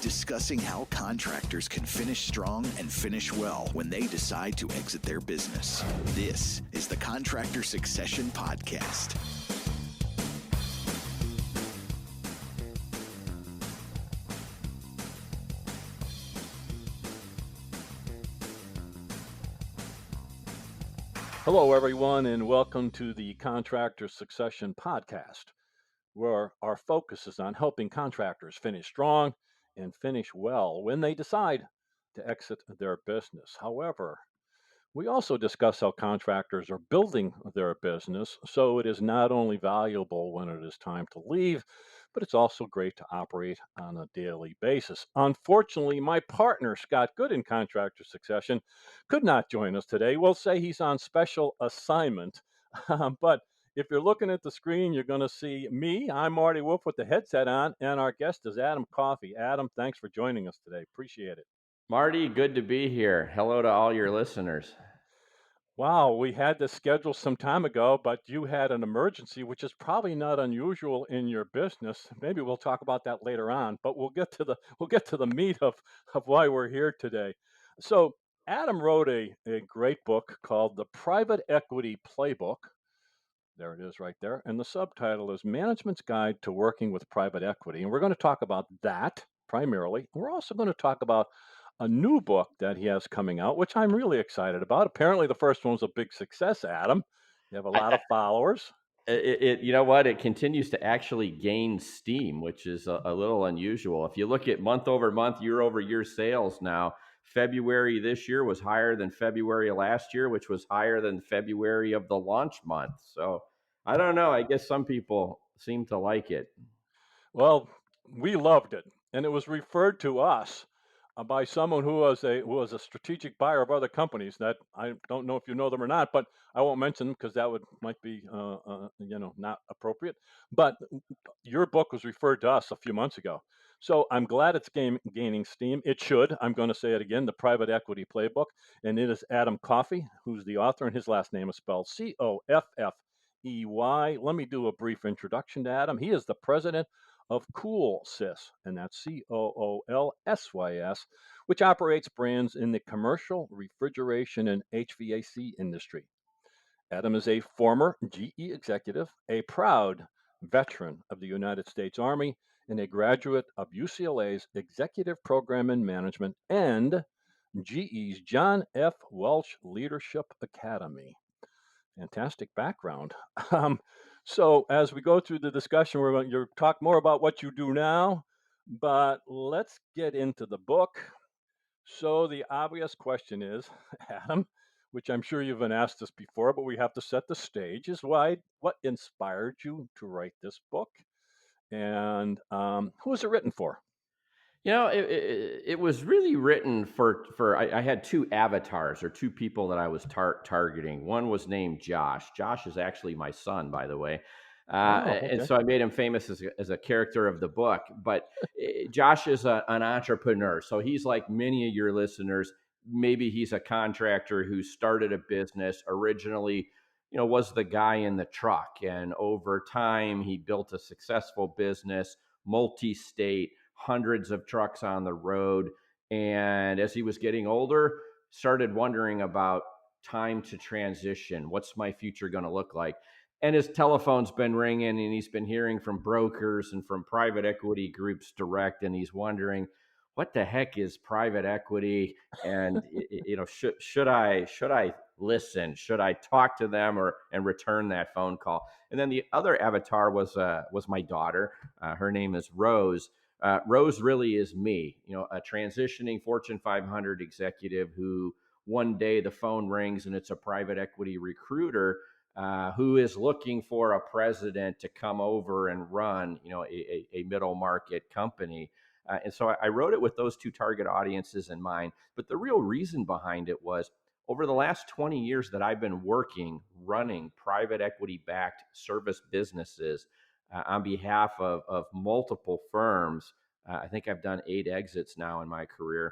discussing how contractors can finish strong and finish well when they decide to exit their business. This is the Contractor Succession Podcast. Hello, everyone, and welcome to the Contractor Succession Podcast, where our focus is on helping contractors finish strong and finish well when they decide to exit their business. However, we also discuss how contractors are building their business, so it is not only valuable when it is time to leave, but it's also great to operate on a daily basis. Unfortunately, my partner, Scott Good in Contractor Succession, could not join us today. We'll say he's on special assignment, but if you're looking at the screen, you're going to see me. I'm Marty Wolf with the headset on, and our guest is Adam Coffey. Adam, thanks for joining us today. Appreciate it. Marty, good to be here. Hello to all your listeners. Wow, we had this scheduled some time ago, but you had an emergency, which is probably not unusual in your business. Maybe we'll talk about that later on, but we'll get to the meat of why we're here today. So Adam wrote a great book called The Private Equity Playbook. There it is right there. And the subtitle is Management's Guide to Working with Private Equity. And we're going to talk about that primarily. We're also going to talk about a new book that he has coming out, which I'm really excited about. Apparently, the first one was a big success, Adam. You have a lot of followers. You know what? It continues to actually gain steam, which is a little unusual. If you look at month over month, year over year sales now, February this year was higher than February of last year, which was higher than February of the launch month. So I don't know. I guess some people seem to like it. Well, we loved it, and it was referred to us by someone who was a strategic buyer of other companies that I don't know if you know them or not, but I won't mention them because that might be not appropriate. But your book was referred to us a few months ago, so I'm glad it's gaining steam. It should. I'm going to say it again: the Private Equity Playbook, and it is Adam Coffey who's the author, and his last name is spelled Coffey. Let me do a brief introduction to Adam. He is the president of CoolSys, and that's COOLSYS, which operates brands in the commercial refrigeration and HVAC industry. Adam is a former GE executive, a proud veteran of the United States Army, and a graduate of UCLA's Executive Program in Management and GE's John F. Welch Leadership Academy. Fantastic background. So as we go through the discussion, we're going to talk more about what you do now, but let's get into the book. So the obvious question is, Adam, which I'm sure you've been asked this before, but we have to set the stage, is what inspired you to write this book? And who was it written for? You know, it was really written for I had two avatars or two people that I was targeting. One was named Josh. Josh is actually my son, by the way. Okay. And so I made him famous as a character of the book. But Josh is an entrepreneur. So he's like many of your listeners. Maybe he's a contractor who started a business originally, was the guy in the truck. And over time, he built a successful business, multi-state, hundreds of trucks on the road. And as he was getting older, started wondering about time to transition. What's my future going to look like? And his telephone's been ringing, and he's been hearing from brokers and from private equity groups direct. And he's wondering, what the heck is private equity? And should I listen? Should I talk to them and return that phone call? And then the other avatar was my daughter. Her name is Rose. Rose really is me, a transitioning Fortune 500 executive who one day the phone rings and it's a private equity recruiter who is looking for a president to come over and run, a middle market company. And so I wrote it with those two target audiences in mind. But the real reason behind it was over the last 20 years that I've been running private equity backed service businesses, on behalf of multiple firms. I think I've done 8 exits now in my career.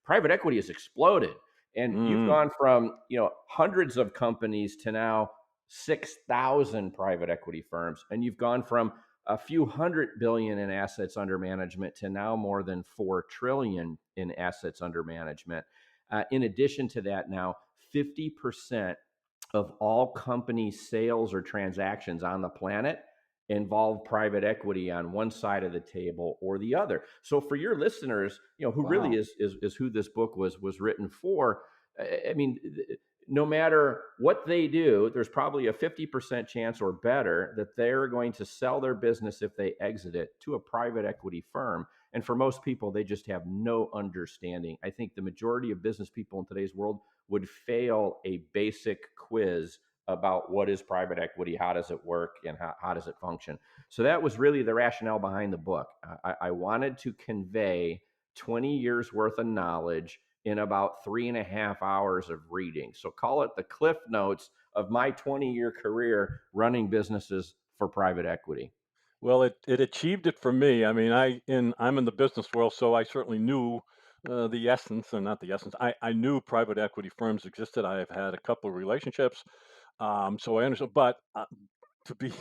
Private equity has exploded. And you've gone from, hundreds of companies to now 6,000 private equity firms. And you've gone from a few hundred billion in assets under management to now more than 4 trillion in assets under management. In addition to that, now 50% of all company sales or transactions on the planet involve private equity on one side of the table or the other. So for your listeners, who really Wow. is who this book was written for, I mean, no matter what they do, there's probably a 50% chance or better that they're going to sell their business if they exit it to a private equity firm. And for most people, they just have no understanding. I think the majority of business people in today's world would fail a basic quiz about what is private equity, how does it work, and how does it function. So that was really the rationale behind the book. I wanted to convey 20 years worth of knowledge in about 3.5 hours of reading. So call it the cliff notes of my 20-year career running businesses for private equity. Well, it achieved it for me. I mean, I'm in the business world, so I certainly knew the essence, or not the essence. I knew private equity firms existed. I have had a couple of relationships, so I understand. But to be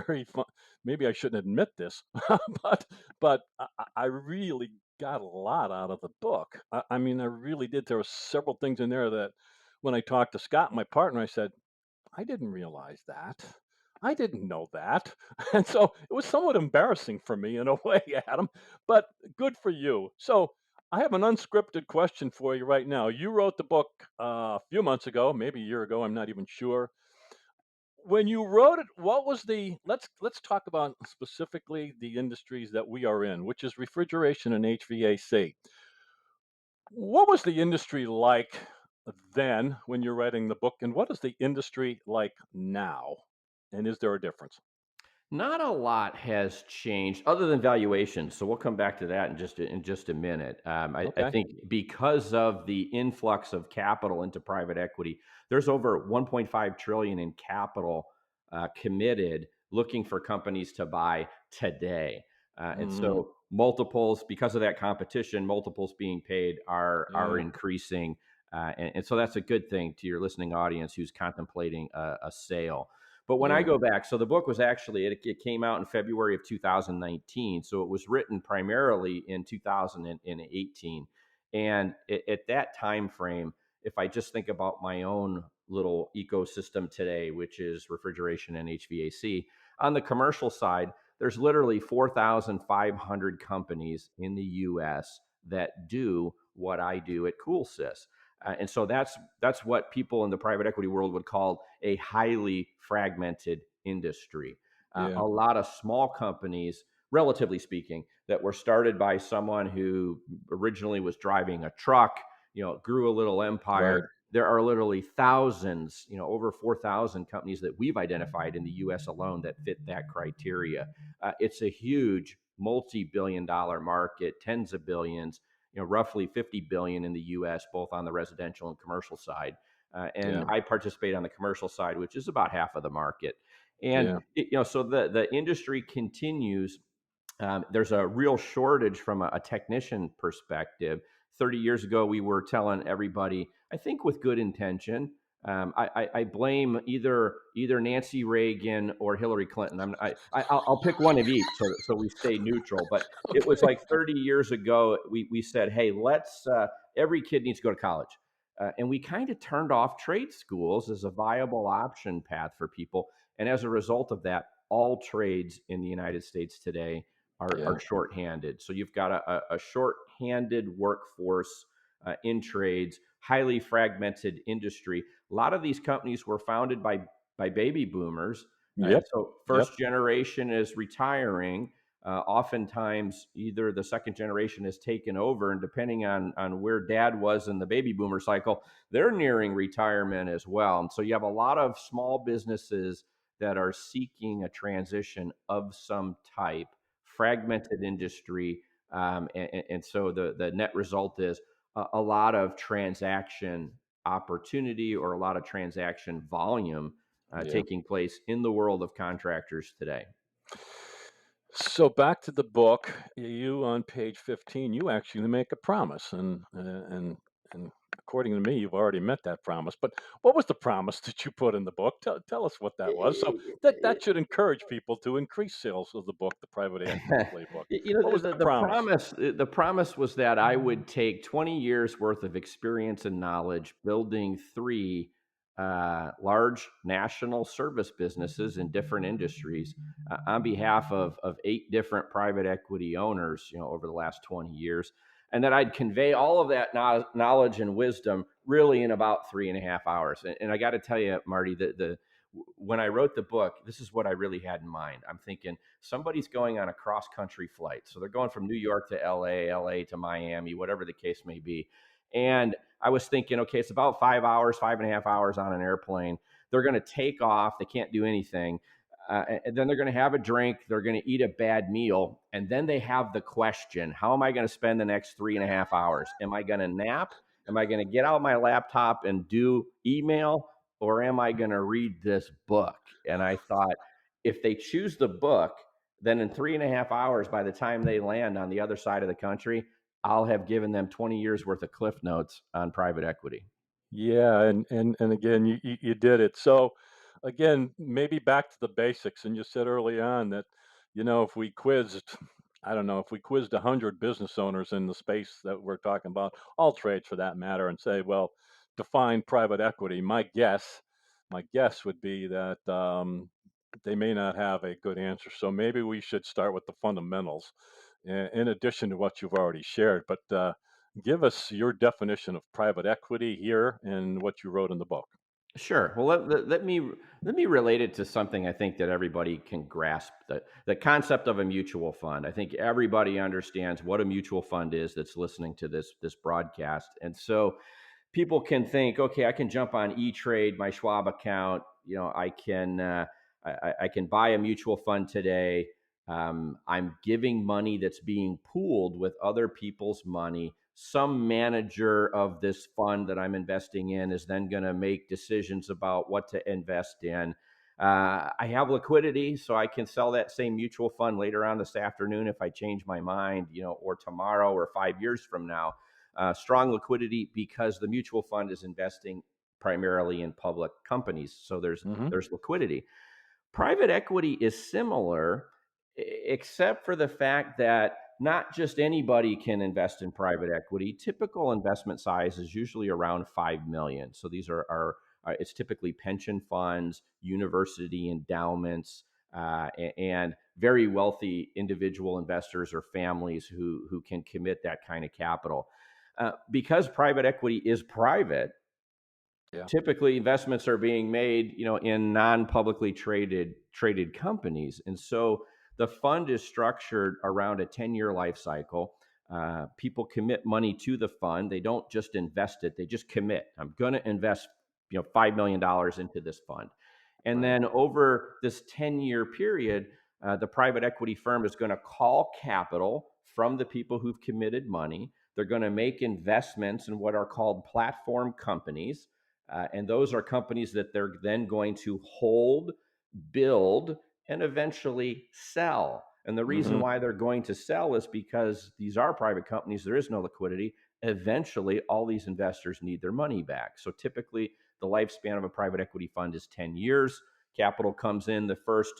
very fun, maybe I shouldn't admit this, but I really got a lot out of the book. I mean, I really did. There were several things in there that, when I talked to Scott, my partner, I said, I didn't realize that. I didn't know that. And so it was somewhat embarrassing for me in a way, Adam, but good for you. So I have an unscripted question for you right now. You wrote the book a few months ago, maybe a year ago, I'm not even sure. When you wrote it, what was the let's talk about specifically the industries that we are in, which is refrigeration and HVAC. What was the industry like then when you're writing the book, and what is the industry like now? And is there a difference? Not a lot has changed other than valuation. So we'll come back to that in just a minute. I Okay. think because of the influx of capital into private equity, there's over 1.5 trillion in capital committed, looking for companies to buy today. And Mm, so multiples, because of that competition, multiples being paid are yeah, increasing. And so that's a good thing to your listening audience who's contemplating a sale. But when I yeah, go back, so the book was actually it came out in February of 2019, so it was written primarily in 2018. And at that time frame, if I just think about my own little ecosystem today, which is refrigeration and HVAC, on the commercial side, there's literally 4,500 companies in the U.S. that do what I do at CoolSys. And so that's what people in the private equity world would call a highly fragmented industry. yeah, A lot of small companies, relatively speaking, that were started by someone who originally was driving a truck, grew a little right. empire. There are literally thousands, over 4,000 companies that we've identified in the US alone that fit that criteria. It's a huge multi-billion dollar market, tens of billions, roughly 50 billion in the US, both on the residential and commercial side. And Yeah, I participate on the commercial side, which is about half of the market. And yeah, so the industry continues. There's a real shortage from a technician perspective. 30 years ago, we were telling everybody, I think with good intention. I blame either Nancy Reagan or Hillary Clinton. I'll pick one of each, so we stay neutral. But it was okay. like 30 years ago, we said, hey, let's every kid needs to go to college. And we kind of turned off trade schools as a viable option path for people. And as a result of that, all trades in the United States today are Yeah, shorthanded. So you've got a shorthanded workforce in trades, highly fragmented industry. A lot of these companies were founded by baby boomers. And yep, so yep, first generation is retiring. Oftentimes, either the second generation has taken over, and depending on where dad was in the baby boomer cycle, they're nearing retirement as well. And so you have a lot of small businesses that are seeking a transition of some type, fragmented industry. And so the net result is a lot of transaction opportunity or a lot of transaction volume yeah. taking place in the world of contractors today. So back to the book, you on page 15, you actually make a promise, and according to me, you've already met that promise. But what was the promise that you put in the book? Tell us what that was. So that should encourage people to increase sales of the book, The Private Equity Playbook. You know, What was the promise? the promise was that I would take 20 years worth of experience and knowledge building three large national service businesses in different industries on behalf of eight different private equity owners, over the last 20 years. And that I'd convey all of that knowledge and wisdom really in about 3.5 hours. And I got to tell you, Marty, when I wrote the book, this is what I really had in mind. I'm thinking somebody's going on a cross country flight. So they're going from New York to LA to Miami, whatever the case may be. And I was thinking, okay, it's about 5 hours, 5.5 hours on an airplane. They're going to take off. They can't do anything. And then they're going to have a drink. They're going to eat a bad meal. And then they have the question, how am I going to spend the next 3.5 hours? Am I going to nap? Am I going to get out my laptop and do email? Or am I going to read this book? And I thought, if they choose the book, then in 3.5 hours, by the time they land on the other side of the country, I'll have given them 20 years worth of cliff notes on private equity. Yeah, and again, you did it. So again, maybe back to the basics. And you said early on that, if we quizzed, I don't know, if we quizzed 100 business owners in the space that we're talking about, all trades for that matter, and say, well, define private equity. My guess would be that they may not have a good answer. So maybe we should start with the fundamentals, in addition to what you've already shared. But give us your definition of private equity here and what you wrote in the book. Sure. Well, let me relate it to something I think that everybody can grasp, the concept of a mutual fund. I think everybody understands what a mutual fund is that's listening to this broadcast. And so people can think, okay, I can jump on E-Trade, my Schwab account. I can buy a mutual fund today. I'm giving money that's being pooled with other people's money. Some manager of this fund that I'm investing in is then going to make decisions about what to invest in. I have liquidity, so I can sell that same mutual fund later on this afternoon if I change my mind, or tomorrow or 5 years from now. Strong liquidity because the mutual fund is investing primarily in public companies, so there's Hmm. there's liquidity. Private equity is similar, except for the fact that not just anybody can invest in private equity. Typical investment size is usually around 5 million. So these it's typically pension funds, university endowments, and very wealthy individual investors or families who can commit that kind of capital. Because private equity is private, Yeah. typically investments are being made, in non-publicly traded companies. And so the fund is structured around a 10-year life cycle. People commit money to the fund. They don't just invest it, they just commit. I'm going to invest, $5 million into this fund. And Right. then over this 10-year period, the private equity firm is going to call capital from the people who've committed money. They're going to make investments in what are called platform companies. And those are companies that they're then going to hold, build, and eventually sell. And the reason Hmm. why they're going to sell is because these are private companies. There is no liquidity. Eventually, all these investors need their money back. So typically, the lifespan of a private equity fund is 10 years. Capital comes in the first,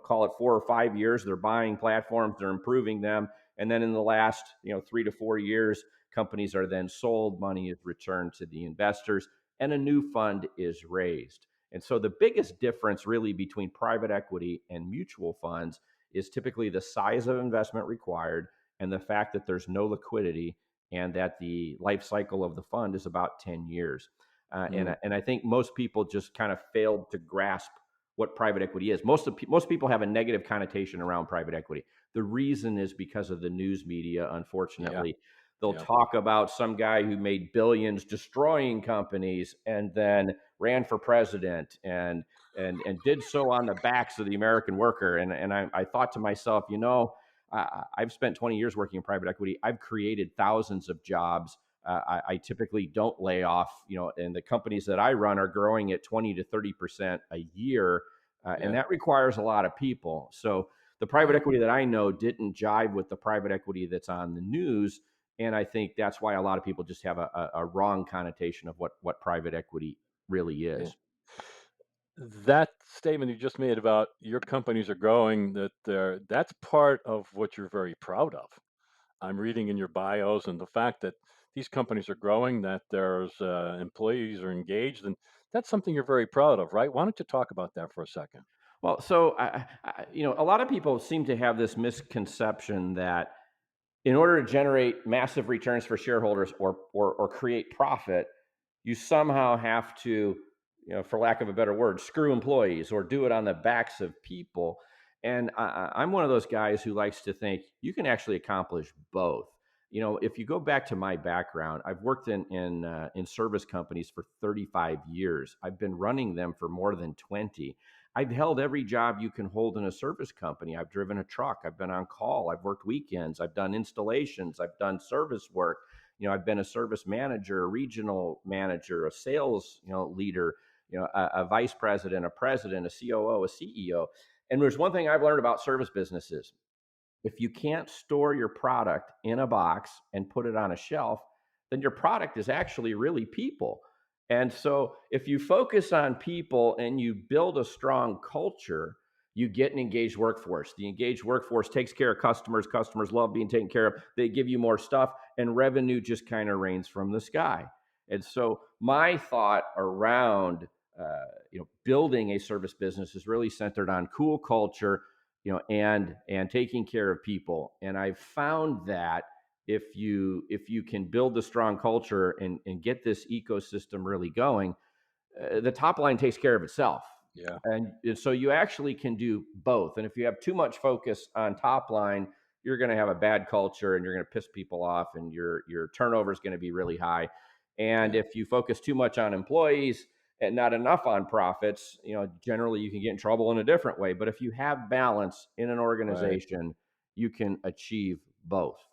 call it 4 or 5 years. They're buying platforms, they're improving them. And then in the last, 3 to 4 years, companies are then sold, money is returned to the investors, and a new fund is raised. And so the biggest difference really between private equity and mutual funds is typically the size of investment required and the fact that there's no liquidity and that the life cycle of the fund is about 10 years. And I think most people just kind of failed to grasp what private equity is. Most people have a negative connotation around private equity. The reason is because of the news media, Yeah. unfortunately. They'll Yeah. talk about some guy who made billions destroying companies and then ran for president and did so on the backs of the American worker. And I thought to myself, I've spent 20 years working in private equity. I've created thousands of jobs. I typically don't lay off, and the companies that I run are growing at 20 to 30% a year. And Yeah. that requires a lot of people. So the private Yeah. equity that I know didn't jive with the private equity that's on the news. And I think that's why a lot of people just have a wrong connotation of what private equity really Yeah. is. That statement you just made about your companies are growing, that's part of what you're very proud of. I'm reading in your bios, and the fact that these companies are growing, that there's employees are engaged, and that's something you're very proud of, right? Why don't you talk about that for a second? Well, so a lot of people seem to have this misconception that in order to generate massive returns for shareholders or create profit, you somehow have to, for lack of a better word, screw employees or do it on the backs of people. And I'm one of those guys who likes to think you can actually accomplish both. If you go back to my background, I've worked in service companies for 35 years. I've been running them for more than 20. I've held every job you can hold in a service company. I've driven a truck. I've been on call. I've worked weekends. I've done installations. I've done service work. I've been a service manager, a regional manager, a sales, leader, a vice president, a president, a COO, a CEO. And there's one thing I've learned about service businesses. If you can't store your product in a box and put it on a shelf, then your product is actually really people. And so if you focus on people and you build a strong culture, you get an engaged workforce. The engaged workforce takes care of customers. Customers love being taken care of. They give you more stuff, and revenue just kind of rains from the sky. And so my thought around building a service business is really centered on cool culture, and taking care of people. And I've found that if you can build the strong culture and get this ecosystem really going, the top line takes care of itself. Yeah. And so you actually can do both. And if you have too much focus on top line, you're going to have a bad culture and you're going to piss people off, and your turnover is going to be really high. And Yeah. if you focus too much on employees and not enough on profits, generally you can get in trouble in a different way. But if you have balance in an Right. organization, you can achieve both.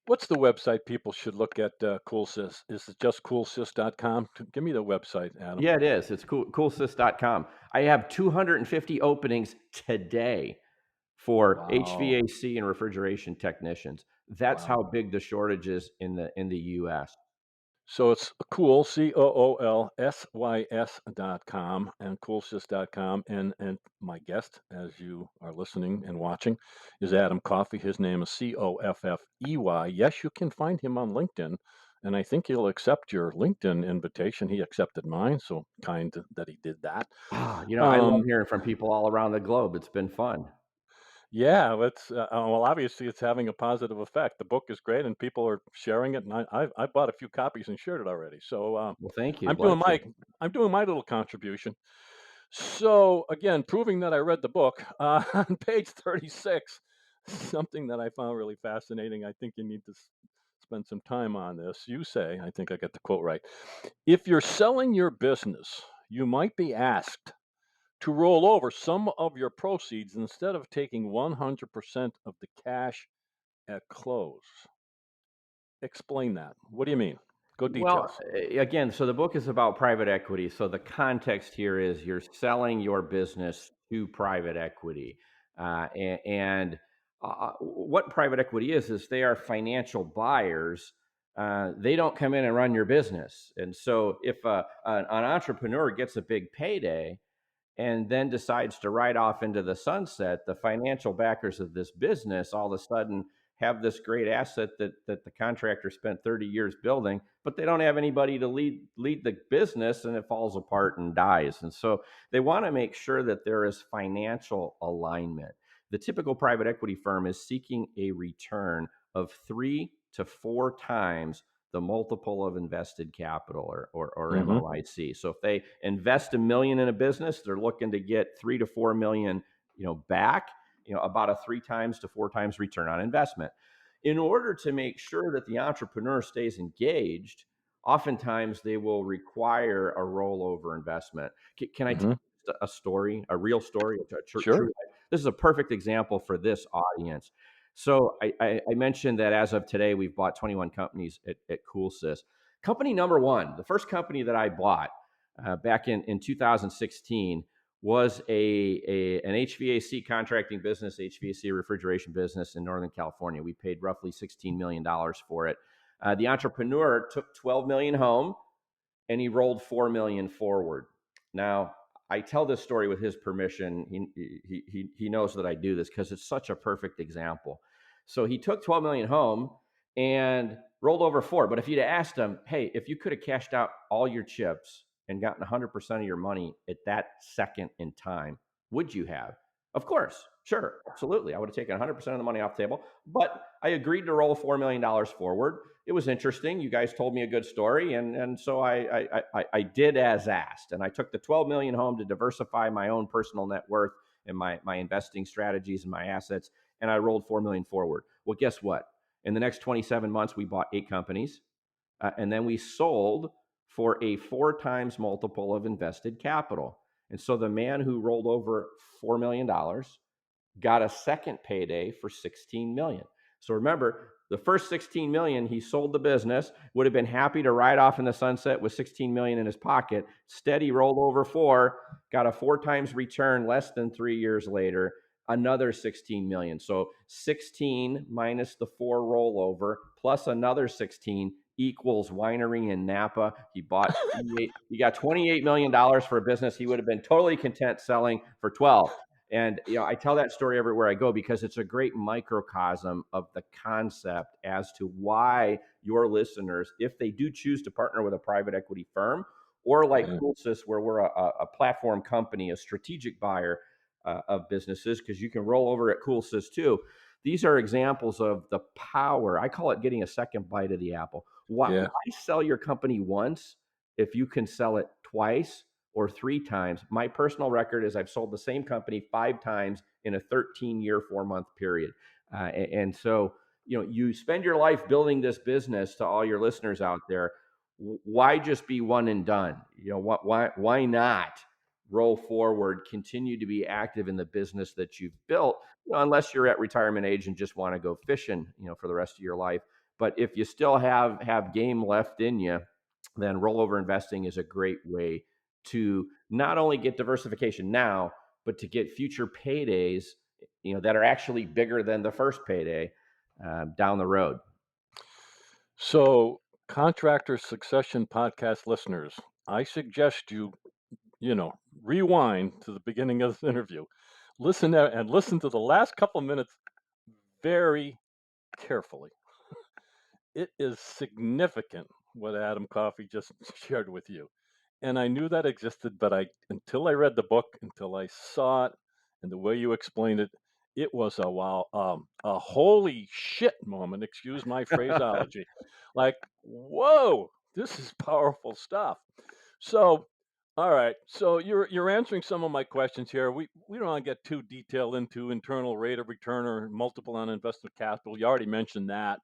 What's the website people should look at, CoolSys? Is it just coolsys.com? Give me the website, Adam. Yeah, it is. It's coolsys.com. I have 250 openings today for Wow. HVAC and refrigeration technicians. That's how Wow. big the shortage is in the US. So it's cool, COOLSYS.com and coolsys.com. And my guest, as you are listening and watching, is Adam Coffey. His name is Coffey. Yes, you can find him on LinkedIn. And I think he'll accept your LinkedIn invitation. He accepted mine, so kind that he did that. I love Um, hearing from people all around the globe. It's been fun. Yeah, well, obviously it's having a positive effect. The book is great, and people are sharing it, and I bought a few copies and shared it already. So Well, thank you. I'm Bless doing you. my I'm doing my little contribution. So again, proving that I read the book on page 36, something that I found really fascinating. I think you need to spend some time on this. You say, I think I got the quote right. If you're selling your business, you might be asked to roll over some of your proceeds instead of taking 100% of the cash at close. Explain that. What do you mean? Go Well, details. again, so the book is about private equity. So the context here is you're selling your business to private equity. What private equity is they are financial buyers. They don't come in and run your business. And so if an entrepreneur gets a big payday and then decides to ride off into the sunset, the financial backers of this business all of a sudden have this great asset that the contractor spent 30 years building, but they don't have anybody to lead the business, and it falls apart and dies. And so they want to make sure that there is financial alignment. The typical private equity firm is seeking a return of 3 to 4 times the multiple of invested capital, or Mm-hmm. MOIC. So if they invest $1 million in a business, they're looking to get 3 to 4 million, back, about a 3 to 4 times return on investment. In order to make sure that the entrepreneur stays engaged, oftentimes they will require a rollover investment. Can I tell Mm-hmm. you a story, a real story, Sure. true? This is a perfect example for this audience. So I mentioned that as of today, we've bought 21 companies at CoolSys. Company number one, the first company that I bought back in 2016, was an HVAC contracting business, HVAC refrigeration business in Northern California. We paid roughly $16 million for it. The entrepreneur took 12 million home and he rolled 4 million forward. Now, I tell this story with his permission. He knows that I do this because it's such a perfect example. So he took 12 million home and rolled over 4. But if you'd asked him, hey, if you could have cashed out all your chips and gotten 100% of your money at that second in time, would you have? Of course, sure, absolutely. I would have taken 100% of the money off the table, but I agreed to roll $4 million forward. It was interesting. You guys told me a good story, and so I did as asked. And I took the 12 million home to diversify my own personal net worth and my investing strategies and my assets, and I rolled 4 million forward. Well, guess what? In the next 27 months, we bought 8 companies, and then we sold for a 4 times multiple of invested capital. And so the man who rolled over $4 million got a second payday for 16 million. So remember, the first 16 million, he sold the business, would have been happy to ride off in the sunset with 16 million in his pocket. Instead, he rolled over 4, got a 4 times return less than 3 years later, another 16 million. So 16 minus the 4 rollover plus another 16 equals winery in Napa. He got $28 million for a business he would have been totally content selling for 12. And I tell that story everywhere I go because it's a great microcosm of the concept as to why your listeners, if they do choose to partner with a private equity firm, or like CoolSys, where we're a platform company, a strategic buyer of businesses, because you can roll over at CoolSys too. These are examples of the power. I call it getting a second bite of the apple. Why sell your company once if you can sell it twice or 3 times? My personal record is I've sold the same company 5 times in a 13-year, 4-month period. And so, you spend your life building this business. To all your listeners out there, why just be one and done? Why not roll forward, continue to be active in the business that you've built, unless you're at retirement age and just want to go fishing, for the rest of your life. But if you still have game left in you, then rollover investing is a great way to not only get diversification now, but to get future paydays, that are actually bigger than the first payday down the road. So, Contractor Succession podcast listeners, I suggest you rewind to the beginning of this interview. Listen to the last couple of minutes very carefully. It is significant what Adam Coffey just shared with you. And I knew that existed, but until I read the book, until I saw it, and the way you explained it, it was a holy shit moment. Excuse my phraseology. Like, whoa, this is powerful stuff. So, all right. So you're answering some of my questions here. We don't want to get too detailed into internal rate of return or multiple on invested capital. You already mentioned that.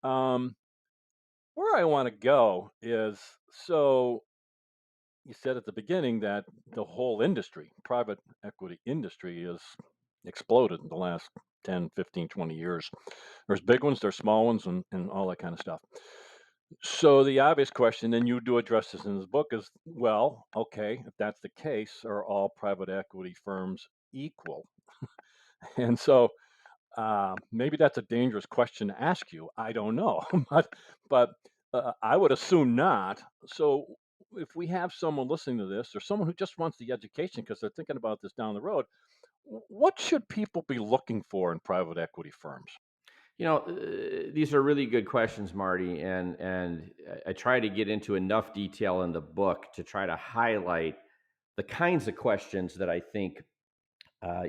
Where I want to go is, so you said at the beginning that the whole industry, private equity industry, has exploded in the last 10, 15, 20 years. There's big ones, there's small ones, and all that kind of stuff. So the obvious question, and you do address this in this book, is, well, okay, if that's the case, are all private equity firms equal? And so maybe that's a dangerous question to ask you. I don't know, but I would assume not. So if we have someone listening to this, or someone who just wants the education because they're thinking about this down the road, what should people be looking for in private equity firms? These are really good questions, Marty, and I try to get into enough detail in the book to try to highlight the kinds of questions that I think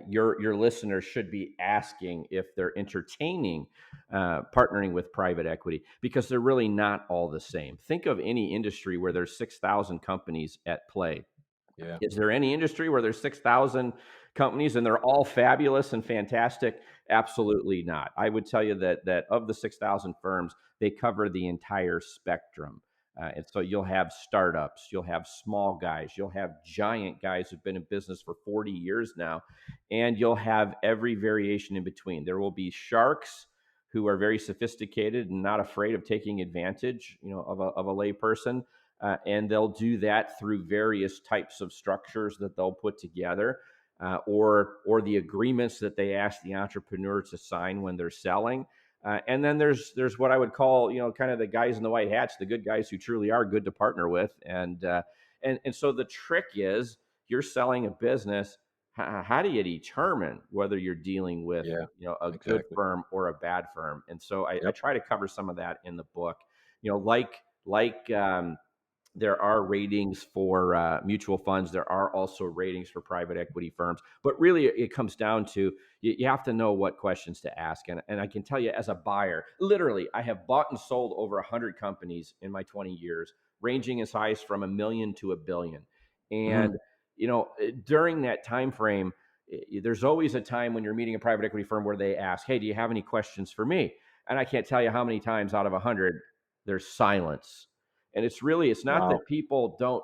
your listeners should be asking if they're entertaining partnering with private equity, because they're really not all the same. Think of any industry where there's 6,000 companies at play. Yeah. Is there any industry where there's 6,000 companies and they're all fabulous and fantastic? Absolutely not. I would tell you that of the 6,000 firms, they cover the entire spectrum. And so you'll have startups, you'll have small guys, you'll have giant guys who've been in business for 40 years now, and you'll have every variation in between. There will be sharks who are very sophisticated and not afraid of taking advantage, of a layperson. and they'll do that through various types of structures that they'll put together, or the agreements that they ask the entrepreneur to sign when they're selling. And then there's what I would call, kind of the guys in the white hats, the good guys who truly are good to partner with. And so the trick is, you're selling a business. How do you determine whether you're dealing with, Yeah, a good exactly. firm or a bad firm? And so I Yep. try to cover some of that in the book. Like there are ratings for mutual funds. There are also ratings for private equity firms. But really, it comes down to, you have to know what questions to ask. And I can tell you, as a buyer, literally, I have bought and sold over 100 companies in my 20 years, ranging as high as from $1 million to $1 billion. Hmm. And during that time frame, there's always a time when you're meeting a private equity firm where they ask, "Hey, do you have any questions for me?" And I can't tell you how many times out of 100 there's silence. And it's not Wow. that people don't,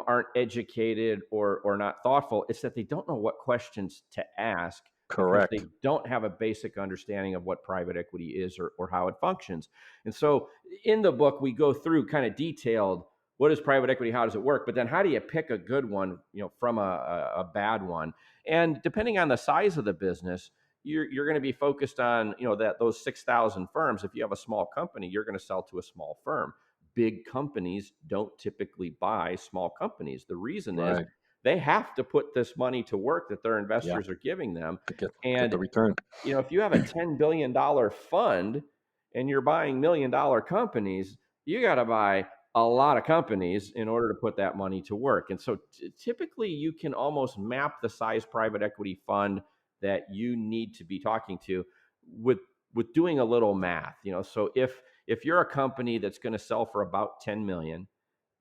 aren't educated or not thoughtful. It's that they don't know what questions to ask, because Correct. they don't have a basic understanding of what private equity is, or how it functions. And so in the book, we go through kind of detailed, what is private equity, how does it work, but then how do you pick a good one, from a bad one? And depending on the size of the business, you're going to be focused on, those 6,000 firms. If you have a small company, you're going to sell to a small firm. Big companies don't typically buy small companies. The reason is, Right. they have to put this money to work that their Yeah. investors are giving them. To get And the return. if you have a $10 billion fund and you're buying $1 million companies, you got to buy a lot of companies in order to put that money to work. And so typically, you can almost map the size private equity fund that you need to be talking to, with doing a little math. So if you're a company that's going to sell for about 10 million,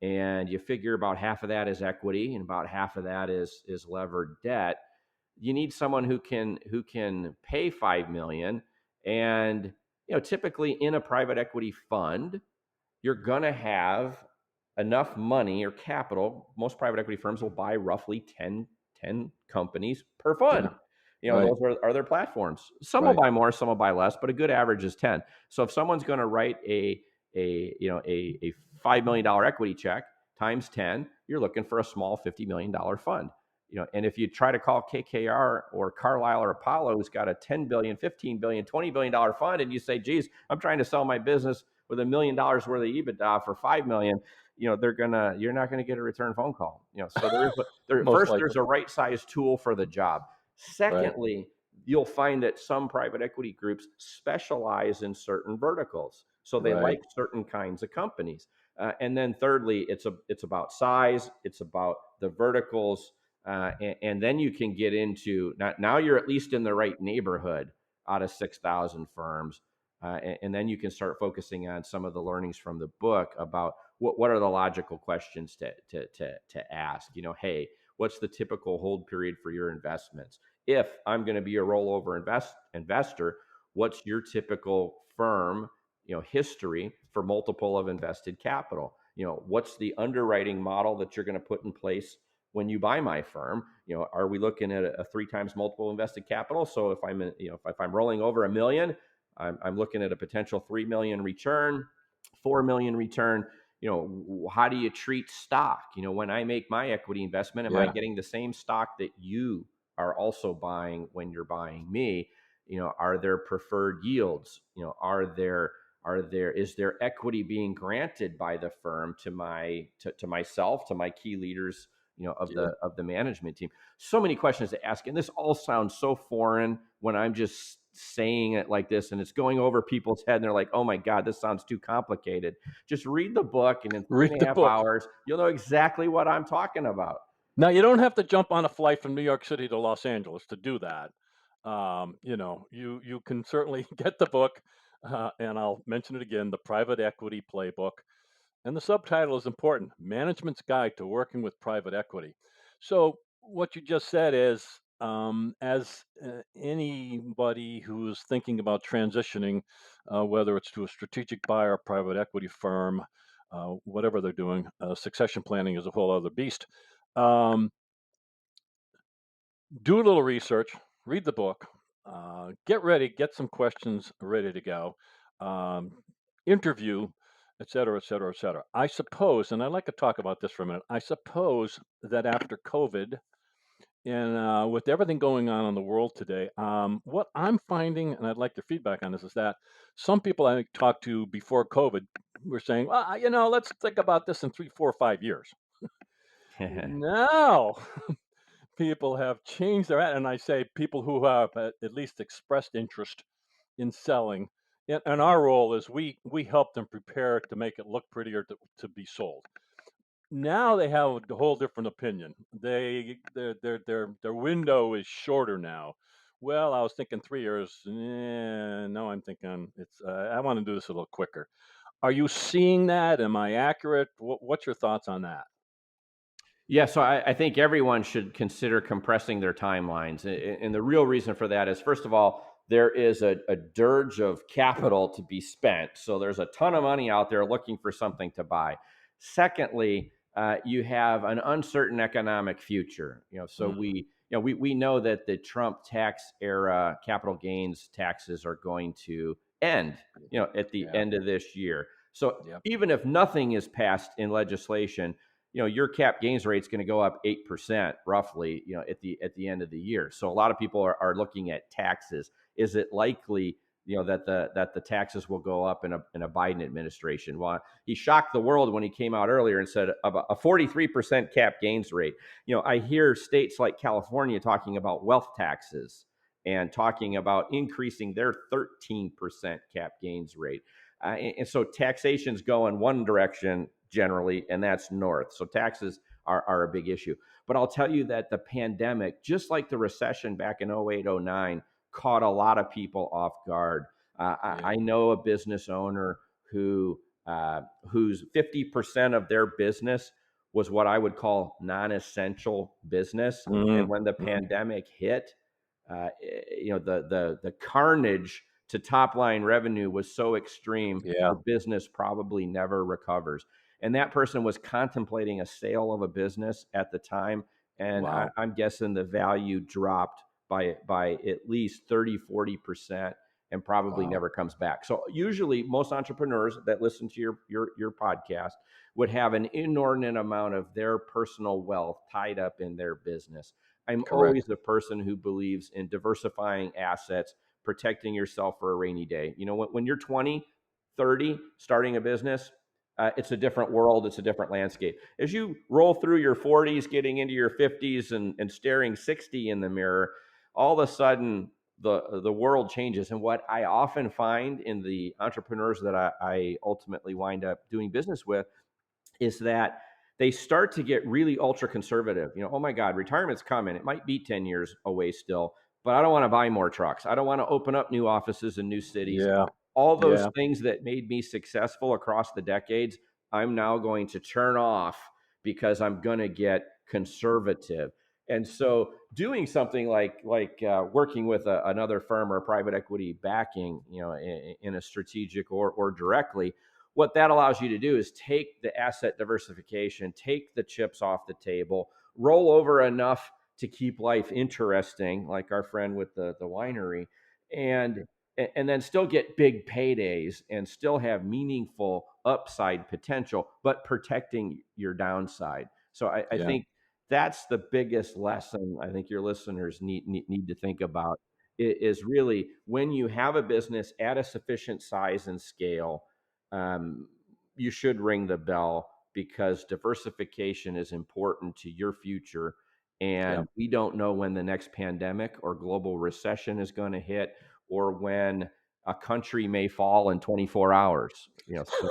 and you figure about half of that is equity and about half of that is levered debt, you need someone who can pay 5 million. And typically, in a private equity fund, you're going to have enough money or capital. Most private equity firms will buy roughly ten companies per Yeah. fund. Right. Those are their platforms. Some will Right. buy more, some will buy less, but a good average is 10. So if someone's going to write a $5 million equity check times 10, you're looking for a small $50 million fund. And if you try to call KKR or Carlyle or Apollo, who's got a 10 billion, 15 billion, $20 billion fund, and you say, "Geez, I'm trying to sell my business with $1 million worth of EBITDA for 5 million," you're not gonna get a return phone call. So Most first, there's likely. a right size tool for the job. Right. Secondly, you'll find that some private equity groups specialize in certain verticals, so they Right. like certain kinds of companies. And then thirdly, it's about size, it's about the verticals, and then you can get into, now you're at least in the right neighborhood out of 6,000 firms. And then you can start focusing on some of the learnings from the book about what are the logical questions to ask. Hey, what's the typical hold period for your investments? If I'm going to be a rollover investor, what's your typical firm history for multiple of invested capital? What's the underwriting model that you're going to put in place when you buy my firm? Are we looking at a 3 times multiple invested capital? So if I'm rolling over $1 million, I'm looking at a potential 3 million return, 4 million return. How do you treat stock? When I make my equity investment, am I Yeah. getting the same stock that you are also buying when you're buying me? Are there preferred yields? Is there equity being granted by the firm to myself, to my key leaders, of Yeah. the management team? So many questions to ask, and this all sounds so foreign when I'm just saying it like this, and it's going over people's head, and they're like, "Oh my God, this sounds too complicated." Just read the book, and in three Read and a the half book. hours, you'll know exactly what I'm talking about. Now, you don't have to jump on a flight from New York City to Los Angeles to do that. You can certainly get the book, and I'll mention it again: the Private Equity Playbook. And the subtitle is important: Management's Guide to Working with Private Equity. So, what you just said is, as anybody who's thinking about transitioning, whether it's to a strategic buyer, private equity firm, whatever they're doing, succession planning is a whole other beast. Um, do a little research, read the book, get ready, get some questions ready to go, um, interview. et cetera, et cetera, et cetera. I suppose, and I'd like to talk about this for a minute. I suppose that after COVID and with everything going on in the world today, what I'm finding, and I'd like your feedback on this, is that some people I talked to before COVID were saying, well, let's think about this in 3, 4, 5 years. Now, people have changed their, and I say people who have at least expressed interest in selling. And our role is we help them prepare to make it look prettier to be sold. Now they have a whole different opinion. Their window is shorter now. Well, I was thinking 3 years. No, I'm thinking it's. I want to do this a little quicker. Are you seeing that? Am I accurate? What's your thoughts on that? Yeah, so I think everyone should consider compressing their timelines. And the real reason for that is, first of all, there is a dirge of capital to be spent. So there's a ton of money out there looking for something to buy. Secondly, you have an uncertain economic future. So Mm, we know that the Trump tax era capital gains taxes are going to end, at the yeah. end of this year. So Yep. even if nothing is passed in legislation, your cap gains rate is going to go up 8% roughly, at the end of the year. So a lot of people are looking at taxes. Is it likely, that the taxes will go up in a Biden administration? Well, he shocked the world when he came out earlier and said about a 43% cap gains rate. I hear states like California talking about wealth taxes and talking about increasing their 13% cap gains rate. And so taxation's going one direction generally, and that's north. So taxes are a big issue. But I'll tell you that the pandemic, just like the recession back in 08, 09, caught a lot of people off guard. Yeah. I know a business owner whose 50% of their business was what I would call non-essential business. And Mm, when the mm, pandemic hit, the carnage to top line revenue was so extreme, yeah. the business probably never recovers. And that person was contemplating a sale of a business at the time, and Wow. I'm guessing the value dropped by at least 30-40% and probably Wow. never comes back. So usually most entrepreneurs that listen to your podcast would have an inordinate amount of their personal wealth tied up in their business. I'm always Correct. the person who believes in diversifying assets, protecting yourself for a rainy day. When you're 20, 30, starting a business, it's a different world. It's a different landscape. As you roll through your 40s, getting into your 50s, and staring 60 in the mirror, all of a sudden the world changes. And what I often find in the entrepreneurs that I ultimately wind up doing business with is that they start to get really ultra conservative. Oh my God, retirement's coming. It might be 10 years away still, but I don't want to buy more trucks. I don't want to open up new offices in new cities. Yeah. All those Yeah. things that made me successful across the decades, I'm now going to turn off because I'm going to get conservative. And so doing something like working with another firm or private equity backing, in a strategic or directly, what that allows you to do is take the asset diversification, take the chips off the table, roll over enough to keep life interesting, like our friend with the winery, and and then still get big paydays and still have meaningful upside potential, but protecting your downside. So I Yeah. think that's the biggest lesson I think your listeners need to think about, is really when you have a business at a sufficient size and scale, um, you should ring the bell because diversification is important to your future. Yeah. And we don't know when the next pandemic or global recession is going to hit, or when a country may fall in 24 hours. So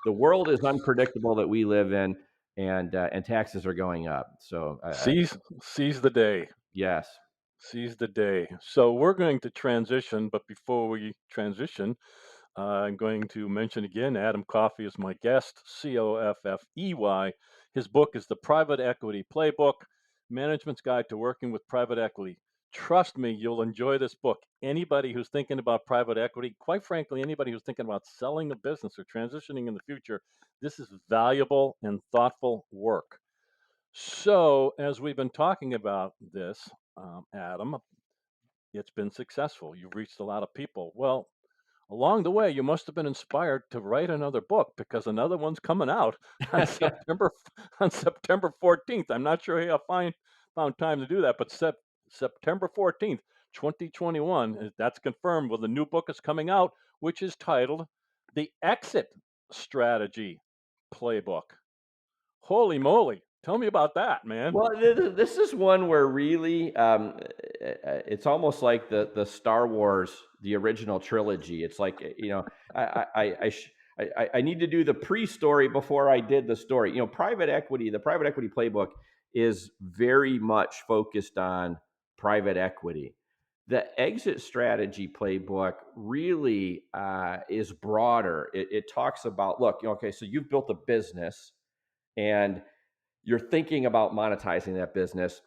the world is unpredictable that we live in, and taxes are going up. So Seize the day. yes. Seize the day. So we're going to transition, but before we transition, I'm going to mention again Adam Coffey is my guest, Coffey. His book is The Private Equity Playbook, Management's Guide to Working with Private Equity. Trust me, you'll enjoy this book. Anybody who's thinking about private equity, quite frankly, anybody who's thinking about selling a business or transitioning in the future, this is valuable and thoughtful work. So, as we've been talking about this, Adam, it's been successful. You've reached a lot of people. Well, Along the way, you must have been inspired to write another book because another one's coming out on September 14th. I'm not sure how I found time to do that, but September 14th, 2021, that's confirmed. Well, the new book is coming out, which is titled "The Exit Strategy Playbook." Holy moly! Tell me about that, man. Well, this is one where really, it's almost like the Star Wars, the original trilogy. It's like, I I need to do the pre-story before I did the story. The private equity playbook is very much focused on private equity. The exit strategy playbook really is broader. It talks about, look, okay, so you've built a business and you're thinking about monetizing that business.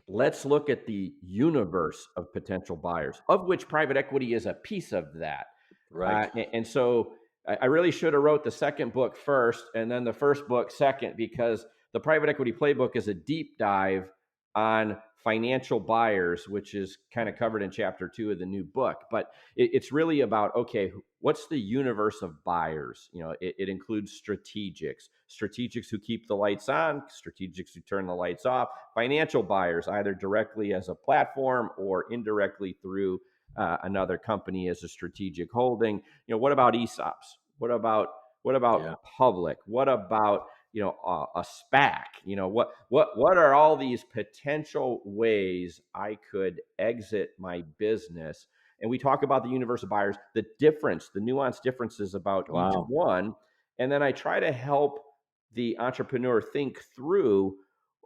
Let's look at the universe of potential buyers, of which private equity is a piece of that. Right. And so I really should have wrote the second book first and then the first book second, because the private equity playbook is a deep dive on financial buyers, which is kind of covered in chapter 2 of the new book. But it's really about, okay, what's the universe of buyers? It includes strategics who keep the lights on, strategics who turn the lights off, financial buyers, either directly as a platform or indirectly through another company as a strategic holding. What about ESOPs? What about Yeah. public? What about a SPAC? What are all these potential ways I could exit my business? And we talk about the universe of buyers, the nuanced differences about each Wow. one, and then I try to help the entrepreneur think through,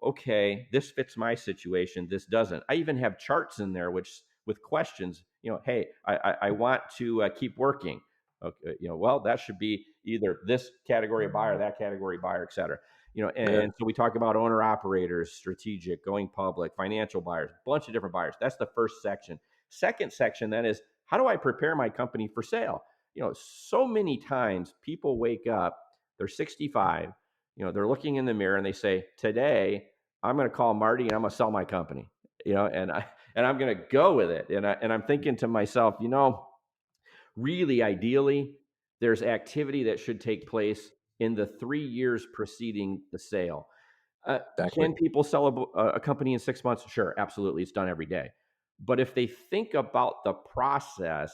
okay, this fits my situation, this doesn't. I even have charts in there which with questions. Hey, I want to keep working. Okay, well, that should be either this category of buyer, that category of buyer, et cetera. Yeah. And so we talk about owner operators, strategic, going public, financial buyers, a bunch of different buyers. That's the first section. Second section then is, how do I prepare my company for sale? So many times people wake up, they're 65, they're looking in the mirror and they say, today I'm going to call Marty and I'm going to sell my company, and I'm going to go with it. And I'm thinking to myself, really, ideally, there's activity that should take place in the 3 years preceding the sale. Exactly. Can people sell a company in 6 months? Sure, absolutely. It's done every day. But if they think about the process,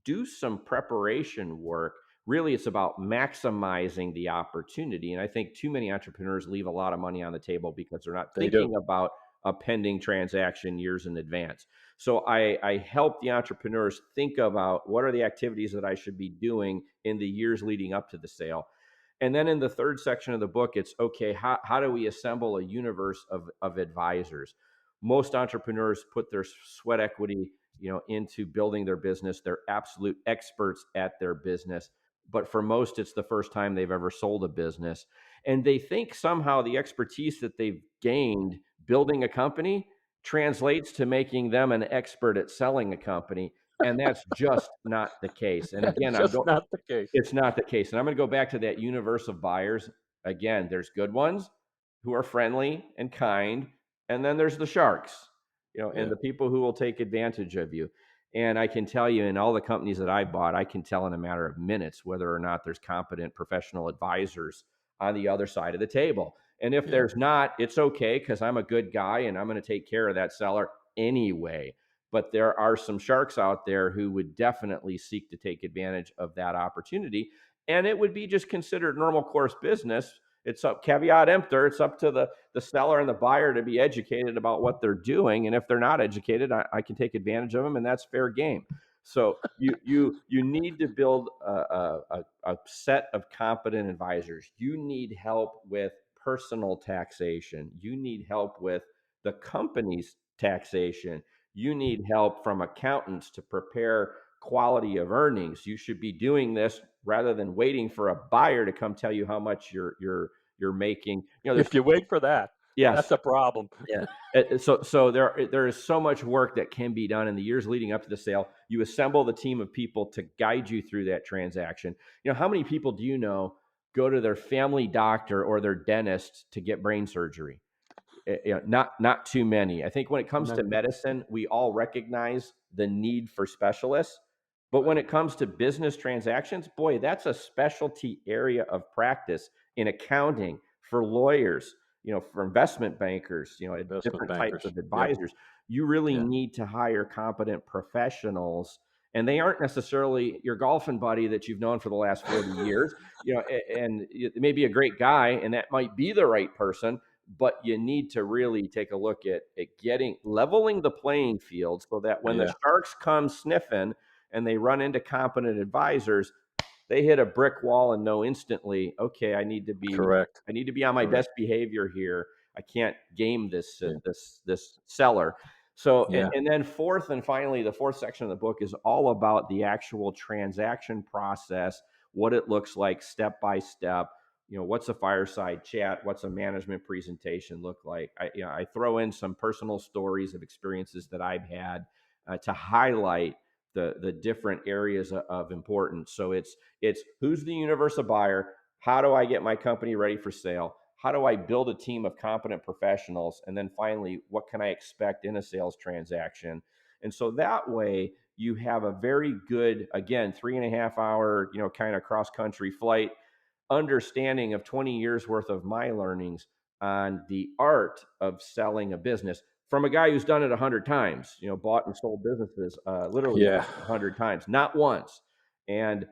do some preparation work, really it's about maximizing the opportunity. And I think too many entrepreneurs leave a lot of money on the table because they're not They do. thinking about a pending transaction years in advance. So I help the entrepreneurs think about, what are the activities that I should be doing in the years leading up to the sale. And then in the third section of the book, it's, okay, how do we assemble a universe of advisors? Most entrepreneurs put their sweat equity, into building their business. They're absolute experts at their business. But for most, it's the first time they've ever sold a business. And they think somehow the expertise that they've gained building a company translates to making them an expert at selling a company. And that's just not the case. And again, Just not the case. it's not the case. And I'm going to go back to that universe of buyers. Again, there's good ones who are friendly and kind, and then there's the sharks, and Yeah. the people who will take advantage of you. And I can tell you, in all the companies that I bought, I can tell in a matter of minutes whether or not there's competent professional advisors on the other side of the table. And if Yeah. there's not, it's okay, because I'm a good guy and I'm going to take care of that seller anyway. But there are some sharks out there who would definitely seek to take advantage of that opportunity. And it would be just considered normal course business. It's up, caveat emptor. It's up to the seller and the buyer to be educated about what they're doing. And if they're not educated, I can take advantage of them, and that's fair game. So you need to build a set of competent advisors. You need help with personal taxation. You need help with the company's taxation. You need help from accountants to prepare quality of earnings. You should be doing this rather than waiting for a buyer to come tell you how much you're making. There's If you wait for that, yes, that's a problem. yeah. So there is so much work that can be done in the years leading up to the sale. You assemble the team of people to guide you through that transaction. How many people do you know go to their family doctor or their dentist to get brain surgery? Not too many. I think when it comes to None. medicine, we all recognize the need for specialists, But when it comes to business transactions, boy, that's a specialty area of practice in accounting for lawyers, for investment bankers, Investment different types bankers. of Yeah. advisors. You really Yeah. need to hire competent professionals. And they aren't necessarily your golfing buddy that you've known for the last 40 years, and it may be a great guy, and that might be the right person, but you need to really take a look at leveling the playing field so that when the Yeah. sharks come sniffing, and they run into competent advisors, they hit a brick wall and know instantly, okay, Correct. I need to be on my Correct. best behavior here. I can't game this Yeah. this seller. So, Yeah. and then fourth and finally, the fourth section of the book is all about the actual transaction process, what it looks like step by step. What's a fireside chat? What's a management presentation look like? I throw in some personal stories of experiences that I've had to highlight the different areas of importance. So it's who's the universal buyer? How do I get my company ready for sale? How do I build a team of competent professionals? And then finally, what can I expect in a sales transaction? And so that way you have a very good, again, 3.5 hour, kind of cross country flight understanding of 20 years worth of my learnings on the art of selling a business from a guy who's done it 100 times, bought and sold businesses literally Yeah. 100 times, not once. And,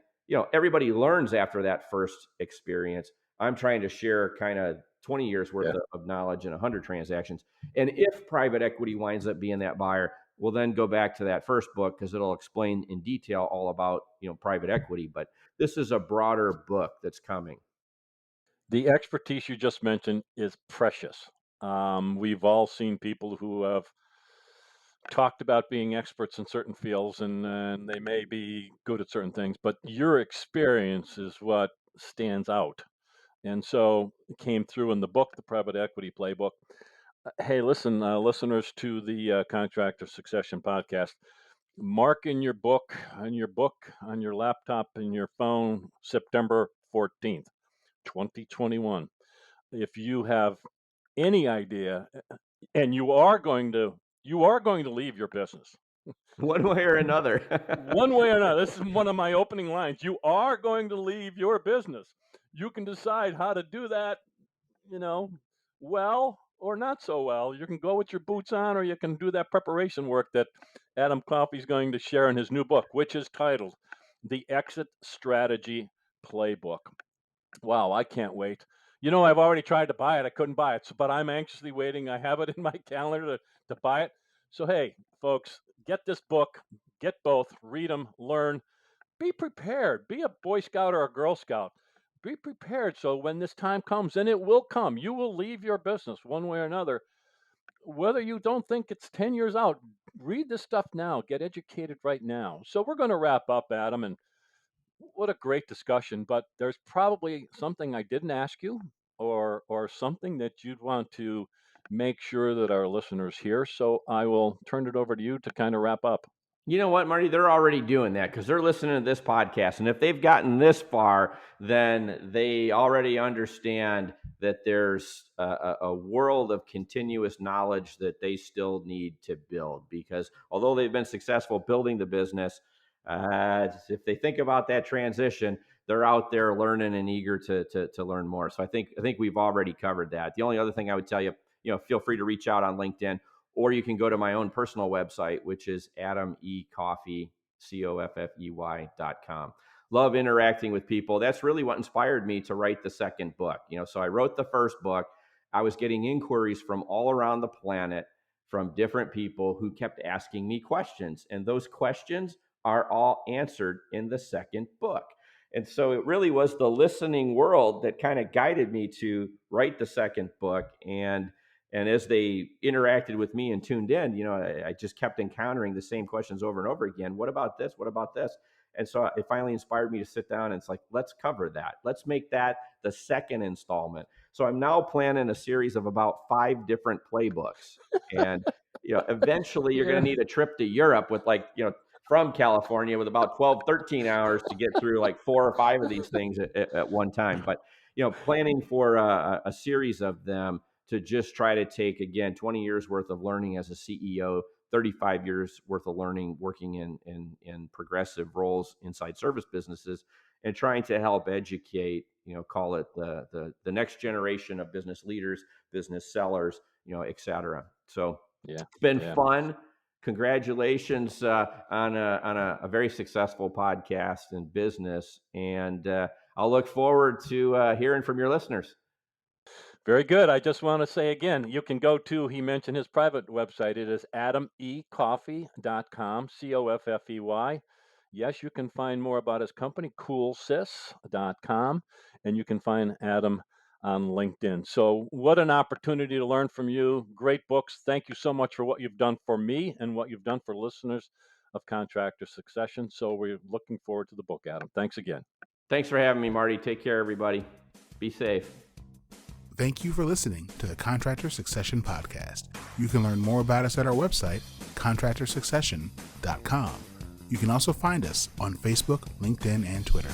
everybody learns after that first experience. I'm trying to share kind of 20 years worth Yeah. of knowledge in 100 transactions. And if private equity winds up being that buyer, we'll then go back to that first book because it'll explain in detail all about, private equity. But this is a broader book that's coming. The expertise you just mentioned is precious. We've all seen people who have talked about being experts in certain fields, and they may be good at certain things, but your experience is what stands out. And so it came through in the book, The Private Equity Playbook. Hey, listen, listeners to the Contractor Succession podcast, mark in your book, on your laptop, in your phone, September 14th, 2021. If you have any idea, and you are going to leave your business One way or another. one way or another. This is one of my opening lines. You are going to leave your business. You can decide how to do that, you know, well or not so well. You can go with your boots on, or you can do that preparation work that Adam Coffey's going to share in his new book, which is titled The Exit Strategy Playbook. Wow, I can't wait. I've already tried to buy it. I couldn't buy it, but I'm anxiously waiting. I have it in my calendar to buy it. So, hey, folks, get this book, get both, read them, learn, be prepared. Be a Boy Scout or a Girl Scout. Be prepared so when this time comes, and it will come, you will leave your business one way or another. Whether you don't think it's 10 years out, read this stuff now. Get educated right now. So, we're going to wrap up, Adam, and what a great discussion, but there's probably something I didn't ask you, or something that you'd want to make sure that our listeners hear. So I will turn it over to you to kind of wrap up. You know what, Marty? They're already doing that because they're listening to this podcast. And if they've gotten this far, then they already understand that there's a world of continuous knowledge that they still need to build. Because although they've been successful building the business, if they think about that transition, they're out there learning and eager to learn more. So I think we've already covered that. The only other thing I would tell you, feel free to reach out on LinkedIn, or you can go to my own personal website, which is AdamECoffey, COFFEY.com. Love interacting with people. That's really what inspired me to write the second book. So I wrote the first book. I was getting inquiries from all around the planet from different people who kept asking me questions. And those questions are all answered in the second book. And so it really was the listening world that kind of guided me to write the second book. And as they interacted with me and tuned in, I just kept encountering the same questions over and over again. What about this? What about this? And so it finally inspired me to sit down and it's like, let's cover that. Let's make that the second installment. So I'm now planning a series of about 5 different playbooks. And, eventually you're going Yeah. to need a trip to Europe with from California with about 12, 13 hours to get through like 4 or 5 of these things at one time. But, planning for a series of them to just try to take, again, 20 years worth of learning as a CEO, 35 years worth of learning, working in progressive roles inside service businesses, and trying to help educate, call it the next generation of business leaders, business sellers, et cetera. So Yeah. it's been Yeah. fun. Congratulations on a very successful podcast in business, and I'll look forward to hearing from your listeners. Very good. I just want to say again, you can go to, he mentioned his private website. It is AdamECoffey.com, Coffey. Yes, you can find more about his company, CoolSys.com, and you can find Adam on LinkedIn. So what an opportunity to learn from you. Great books. Thank you so much for what you've done for me and what you've done for listeners of Contractor Succession. So we're looking forward to the book, Adam. Thanks again. Thanks for having me, Marty. Take care, everybody. Be safe. Thank you for listening to the Contractor Succession Podcast. You can learn more about us at our website, contractorsuccession.com. You can also find us on Facebook, LinkedIn, and Twitter.